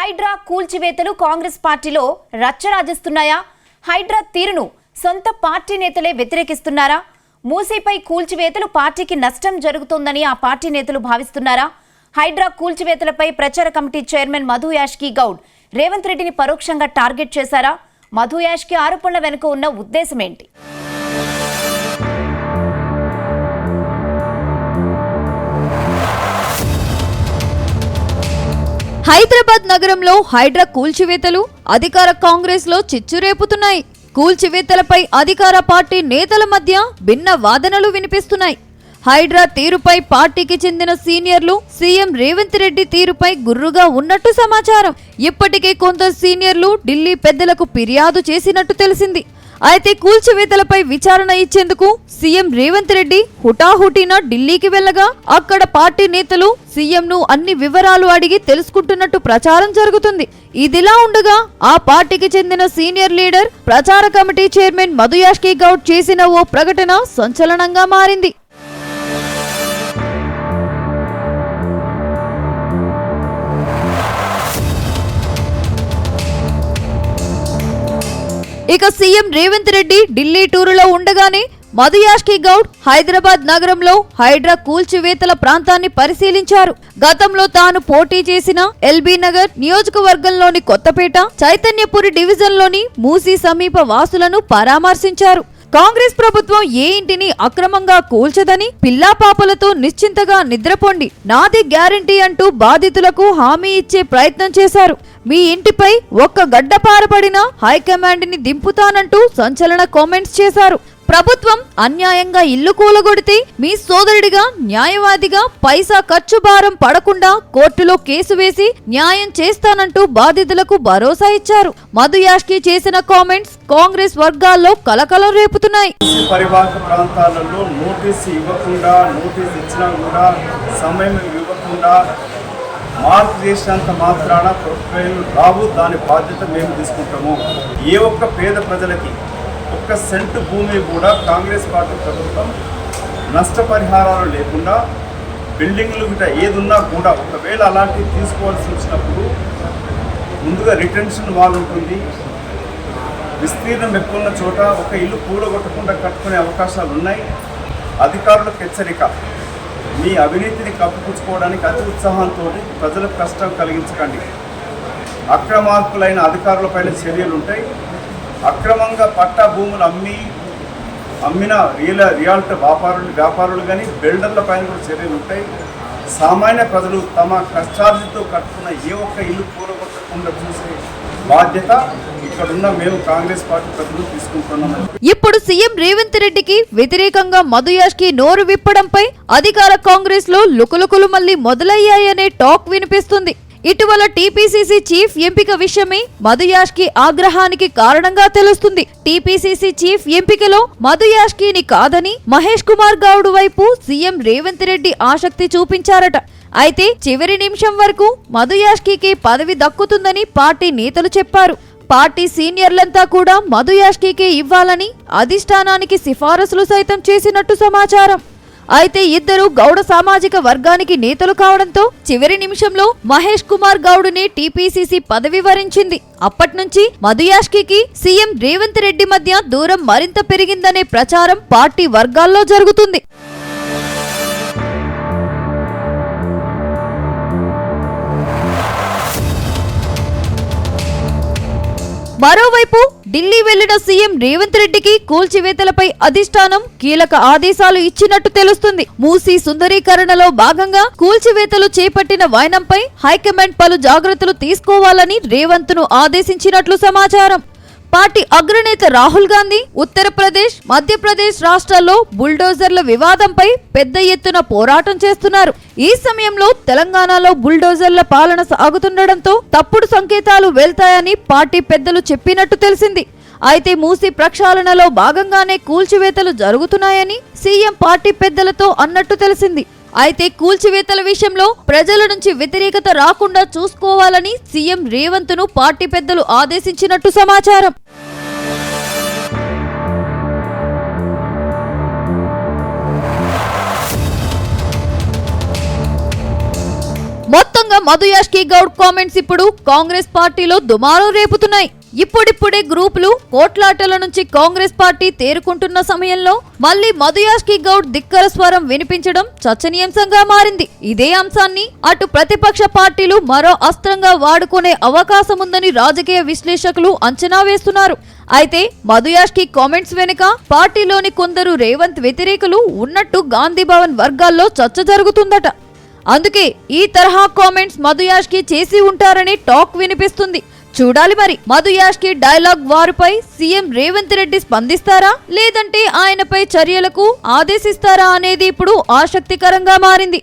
హైడ్రా కూల్చివేతలు కాంగ్రెస్ పార్టీలో రచ్చరాజిస్తున్నాయా? హైడ్రా తీరును సొంత పార్టీ నేతలే వ్యతిరేకిస్తున్నారా? మూసీపై కూల్చివేతలు పార్టీకి నష్టం జరుగుతోందని ఆ పార్టీ నేతలు భావిస్తున్నారా? హైడ్రా కూల్చివేతలపై ప్రచార కమిటీ చైర్మన్ మధు యాష్కి గౌడ్ రేవంత్ రెడ్డిని పరోక్షంగా టార్గెట్ చేశారా? మధు యాష్కి ఆరోపణల వెనుక ఉన్న ఉద్దేశం ఏంటి? హైదరాబాద్ నగరంలో హైడ్రా కూల్చివేతలు అధికార కాంగ్రెస్ లో చిచ్చురేపుతున్నాయి. కూల్చివేతలపై అధికార పార్టీ నేతల మధ్య భిన్న వాదనలు వినిపిస్తున్నాయి. హైడ్రా తీరుపై పార్టీకి చెందిన సీనియర్లు సీఎం రేవంత్ రెడ్డి తీరుపై గుర్రుగా ఉన్నట్టు సమాచారం. ఇప్పటికే కొందరు సీనియర్లు ఢిల్లీ పెద్దలకు ఫిర్యాదు చేసినట్టు తెలిసింది. అయితే కూల్చివేతలపై విచారణ ఇచ్చేందుకు సీఎం రేవంత్ రెడ్డి హుటాహుటిన ఢిల్లీకి వెళ్లగా అక్కడ పార్టీ నేతలు సీఎంను అన్ని వివరాలు అడిగి తెలుసుకుంటున్నట్టు ప్రచారం జరుగుతుంది. ఇదిలా ఉండగా ఆ పార్టీకి చెందిన సీనియర్ లీడర్ ప్రచార కమిటీ చైర్మన్ మధు యాష్కి గౌడ్ చేసిన ఓ ప్రకటన సంచలనంగా మారింది. ఇక సీఎం రేవంత్ రెడ్డి ఢిల్లీ టూరులో ఉండగానే మధు యాష్కి గౌడ్ హైదరాబాద్ నగరంలో హైడ్రా కూల్చివేతల ప్రాంతాన్ని పరిశీలించారు. గతంలో తాను పోటీ చేసిన ఎల్బీ నగర్ నియోజకవర్గంలోని కొత్తపేట, చైతన్యపురి డివిజన్లోని మూసీ సమీప వాసులను పరామర్శించారు. కాంగ్రెస్ ప్రభుత్వం ఏ ఇంటిని అక్రమంగా కూల్చదని, పిల్లాపాపలతో నిశ్చింతగా నిద్రపోండి, నాది గ్యారంటీ అంటూ బాధితులకు హామీ ఇచ్చే ప్రయత్నం చేశారు. మీ ఇంటిపై ఒక్క గడ్డపారపడినా హైకమాండ్ ని దింపుతానంటూ సంచలన కామెంట్స్ చేశారు. ప్రభుత్వం అన్యాయంగా ఇల్లు కూలగొడితే మీ సోదరుడిగా, న్యాయవాదిగా పైసా ఖర్చు భారం పడకుండా కోర్టులో కేసు వేసి న్యాయం చేస్తానంటూ బాధితులకు భరోసా ఇచ్చారు. మధు యాష్కి చేసిన కామెంట్స్ కాంగ్రెస్ వర్గాల్లో కలకలం రేపుతున్నాయి. పరివాహక ప్రాంతాలలో నోటీసు ఇచ్చినా కూడా సమయం ఇవ్వకుండా మార్పు చేసినంత మాత్రాన ప్రొఫైల్ రావు, దాని బాధ్యత మేము తీసుకుంటాము. ఏ ఒక్క పేద ప్రజలకి ఒక్క సెంటు భూమి కూడా కాంగ్రెస్ పార్టీ ప్రభుత్వం నష్టపరిహారాలు లేకుండా బిల్డింగ్లు గిట్ట ఏదున్నా కూడా ఒకవేళ అలాంటివి తీసుకోవాల్సి వచ్చినప్పుడు ముందుగా రిటెన్షన్ వాల్ ఉంటుంది. విస్తీర్ణం ఎక్కువ ఉన్న చోట ఒక ఇల్లు కూలగొట్టకుండా కట్టుకునే అవకాశాలు ఉన్నాయి. అధికారులకు హెచ్చరిక, మీ అవినీతిని కప్పుపుచ్చుకోవడానికి అతి ఉత్సాహంతో ప్రజలకు కష్టం కలిగించకండి. అక్రమార్కులైన అధికారులపైన చర్యలు ఉంటాయి. అక్రమంగా పట్టా భూములు అమ్మిన రియాల్టీ వ్యాపారులు కానీ బిల్డర్ల పైన కూడా చర్యలు ఉంటాయి. సామాన్య ప్రజలు తమ కష్టార్జితో కట్టుకున్న ఏ ఒక్క ఇల్లు కూలగొట్టకుండా చూసే బాధ్యత ఇక్కడున్న మేము కాంగ్రెస్ పార్టీ ప్రజలు తీసుకుంటున్నాం. ఇప్పుడు సీఎం రేవంత్ రెడ్డికి వ్యతిరేకంగా మధు యాష్కి నోరు విప్పడంపై అధికార కాంగ్రెస్ లో లుకులుకులు మళ్లీ మొదలయ్యాయనే టాక్ వినిపిస్తుంది. ఇటీవల టీపీసీసీ చీఫ్ ఎంపిక విషయమే మధు యాష్కి ఆగ్రహానికి కారణంగా తెలుస్తుంది. టీపీసీసీ చీఫ్ ఎంపికలో మధు యాష్కిని కాదని మహేష్ కుమార్ గౌడ్ వైపు సీఎం రేవంత్ రెడ్డి ఆసక్తి చూపించారట. అయితే చివరి నిమిషం వరకు మధు యాష్కి పదవి దక్కుతుందని పార్టీ నేతలు చెప్పారు. పార్టీ సీనియర్లంతా కూడా మధు యాష్కి ఇవ్వాలని అధిష్టానానికి సిఫారసులు సైతం చేసినట్టు సమాచారం. అయితే ఇద్దరు గౌడ సామాజిక వర్గానికి నేతలు కావడంతో చివరి నిమిషంలో మహేష్ కుమార్ గౌడ్ని టీపీసీసీ పదవి వరించింది. అప్పట్నుంచి మధు యాష్కి సీఎం రేవంత్ రెడ్డి మధ్య దూరం మరింత పెరిగిందనే ప్రచారం పార్టీ వర్గాల్లో జరుగుతుంది. మరోవైపు ఢిల్లీ వెళ్లిన సీఎం రేవంత్ రెడ్డికి కూల్చివేతలపై అధిష్టానం కీలక ఆదేశాలు ఇచ్చినట్టు తెలుస్తుంది. మూసీ సుందరీకరణలో భాగంగా కూల్చివేతలు చేపట్టిన వైనంపై హైకమాండ్ పలు జాగ్రత్తలు తీసుకోవాలని రేవంత్ ను ఆదేశించినట్లు సమాచారం. పార్టీ అగ్రనేత రాహుల్ గాంధీ ఉత్తరప్రదేశ్, మధ్యప్రదేశ్ రాష్ట్రాల్లో బుల్డోజర్ల వివాదంపై పెద్ద ఎత్తున పోరాటం చేస్తున్నారు. ఈ సమయంలో తెలంగాణలో బుల్డోజర్ల పాలన సాగుతుండటంతో తప్పుడు సంకేతాలు వెళ్తాయని పార్టీ పెద్దలు చెప్పినట్టు తెలిసింది. అయితే మూసీ ప్రక్షాళనలో భాగంగానే కూల్చివేతలు జరుగుతున్నాయని సీఎం పార్టీ పెద్దలతో అన్నట్టు తెలిసింది. అయితే కూల్చివేతల విషయంలో ప్రజల నుంచి వ్యతిరేకత రాకుండా చూసుకోవాలని సీఎం రేవంత్ ను పార్టీ పెద్దలు ఆదేశించినట్టు సమాచారం. మొత్తంగా మధు యాష్కి గౌడ్ కామెంట్స్ ఇప్పుడు కాంగ్రెస్ పార్టీలో దుమారం రేపుతున్నాయి. ఇప్పుడిప్పుడే గ్రూపులు కోట్లాటల నుంచి కాంగ్రెస్ పార్టీ తేరుకుంటున్న సమయంలో మళ్ళీ మధు యాష్కి గౌడ్ ధిక్కర స్వరం వినిపించడం చర్చనీయాంశంగా మారింది. ఇదే అంశాన్ని అటు ప్రతిపక్ష పార్టీలు మరో అస్త్రంగా వాడుకునే అవకాశం ఉందని రాజకీయ విశ్లేషకులు అంచనా వేస్తున్నారు. అయితే మధు యాష్కి కామెంట్స్ వెనుక పార్టీలోని కొందరు రేవంత్ వ్యతిరేకులు ఉన్నట్టు గాంధీ భవన్ వర్గాల్లో చర్చ జరుగుతుందట. అందుకే ఈ తరహా కామెంట్స్ మధు యాష్కి చేసి ఉంటారని టాక్ వినిపిస్తుంది. చూడాలి మరి మధు యాష్కి డైలాగ్ వారుపై సీఎం రేవంత్ రెడ్డి స్పందిస్తారా లేదంటే ఆయనపై చర్యలకు ఆదేశిస్తారా అనేది ఇప్పుడు ఆసక్తికరంగా మారింది.